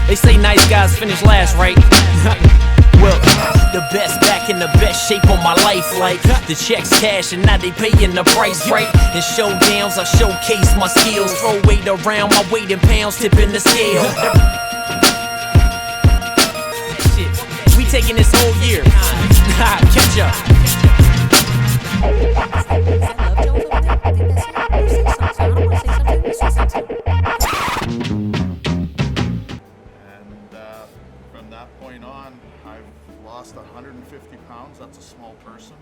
They say nice guys finish last, right? Well, the best back in the best shape of my life. Like the checks cash and now they paying the price, right? In showdowns I showcase my skills. Throw weight around, my weight in pounds tipping the scale. Shit, we taking this whole year. Catch up. From that point on, I've lost 150 pounds. That's a small person.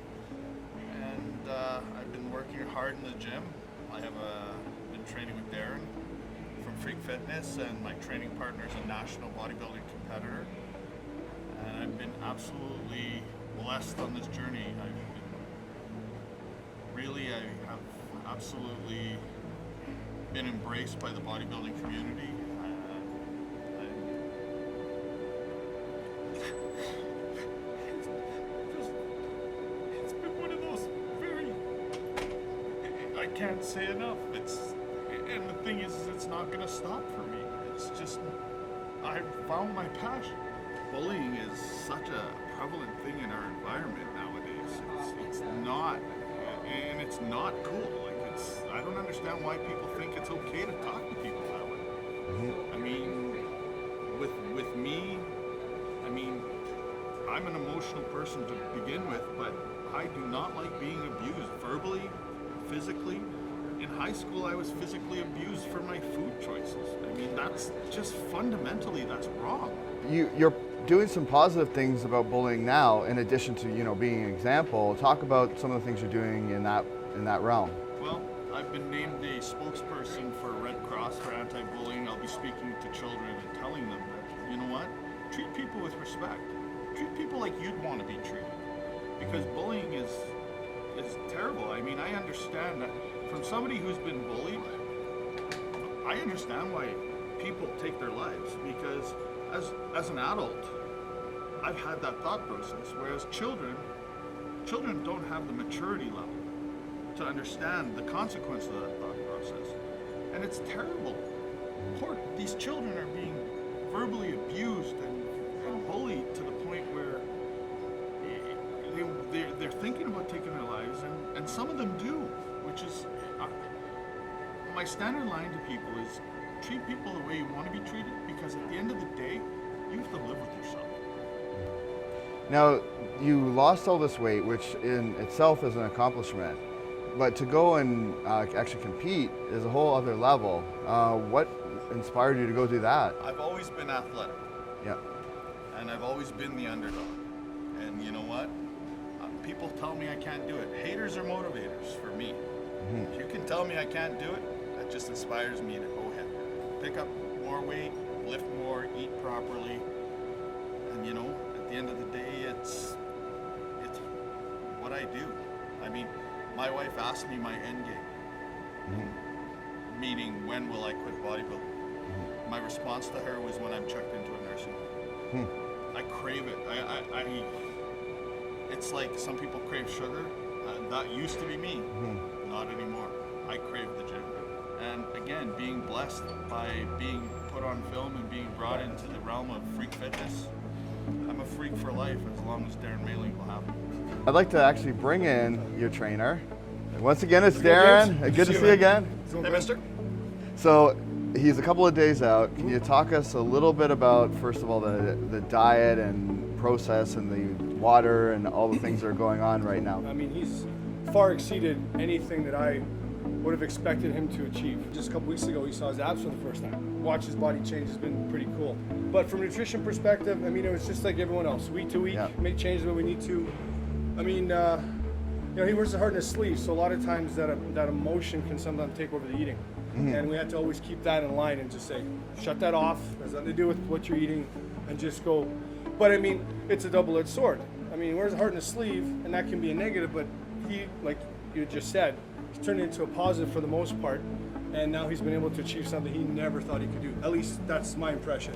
And I've been working hard in the gym. I have been training with Darren from Freak Fitness, and my training partner is a national bodybuilding competitor. And I've been absolutely blessed on this journey. I have absolutely been embraced by the bodybuilding community. It's been one of those I can't say enough. And the thing is, it's not gonna stop for me. It's just, I found my passion. Bullying is such a prevalent thing in our environment nowadays. It's not, and it's not cool. I don't understand why people think it's okay to talk to people that way. Mm-hmm. I mean, with me, I'm an emotional person to begin with, but I do not like being abused verbally, physically. In high school, I was physically abused for my food choices. I mean, that's just fundamentally, that's wrong. You're doing some positive things about bullying now, in addition to, being an example. Talk about some of the things you're doing in that realm. Well, I've been named a spokesperson for Red Cross for anti-bullying. I'll be speaking to children and telling them that, you know what? Treat people with respect. Treat people like you'd want to be treated. Because bullying is terrible. I mean, I understand that from somebody who's been bullied, I understand why people take their lives, because as an adult, I've had that thought process, whereas children don't have the maturity level to understand the consequence of that thought process. And it's terrible. These children are being verbally abused and bullied to the point where they're thinking about taking their lives, and some of them do, which is, my standard line to people is treat people the way you want to be treated, because at the end of the day, you have to live with yourself. Now, you lost all this weight, which in itself is an accomplishment, but to go and actually compete is a whole other level. What inspired you to go do that? I've always been athletic. Yeah. And I've always been the underdog. And you know what? People tell me I can't do it. Haters are motivators for me. Mm-hmm. If you can tell me I can't do it, that just inspires me to go ahead. Pick up more weight, lift more, eat properly. And at the end of the day, it's what I do. I mean, my wife asked me my end game. Mm-hmm. Meaning, when will I quit bodybuilding? Mm-hmm. My response to her was when I'm checked into a nursing home. Hmm. I crave it. It's like some people crave sugar. That used to be me. Mm-hmm. Not anymore. I crave the gym. And again, being blessed by being put on film and being brought into the realm of freak fitness, I'm a freak for life as long as Darren Mailing will have me. I'd like to actually bring in your trainer. Once again, it's Darren. Good to see you again. Hey, mister. So he's a couple of days out. Can you talk us a little bit about, first of all, the diet and process and the water and all the things that are going on right now? I mean, he's far exceeded anything that I would have expected him to achieve. Just a couple weeks ago, he saw his abs for the first time. Watch his body change has been pretty cool. But from a nutrition perspective, I mean, it was just like everyone else. Week to week, make changes when we need to. I mean, he wears the heart in his sleeve, so a lot of times that emotion can sometimes take over the eating. Mm-hmm. And we have to always keep that in line and just say, shut that off. It has nothing to do with what you're eating, and just go. But I mean, it's a double-edged sword. I mean, he wears the heart in his sleeve, and that can be a negative, but he, like you just said, he's turned it into a positive for the most part, and now he's been able to achieve something he never thought he could do. At least that's my impression.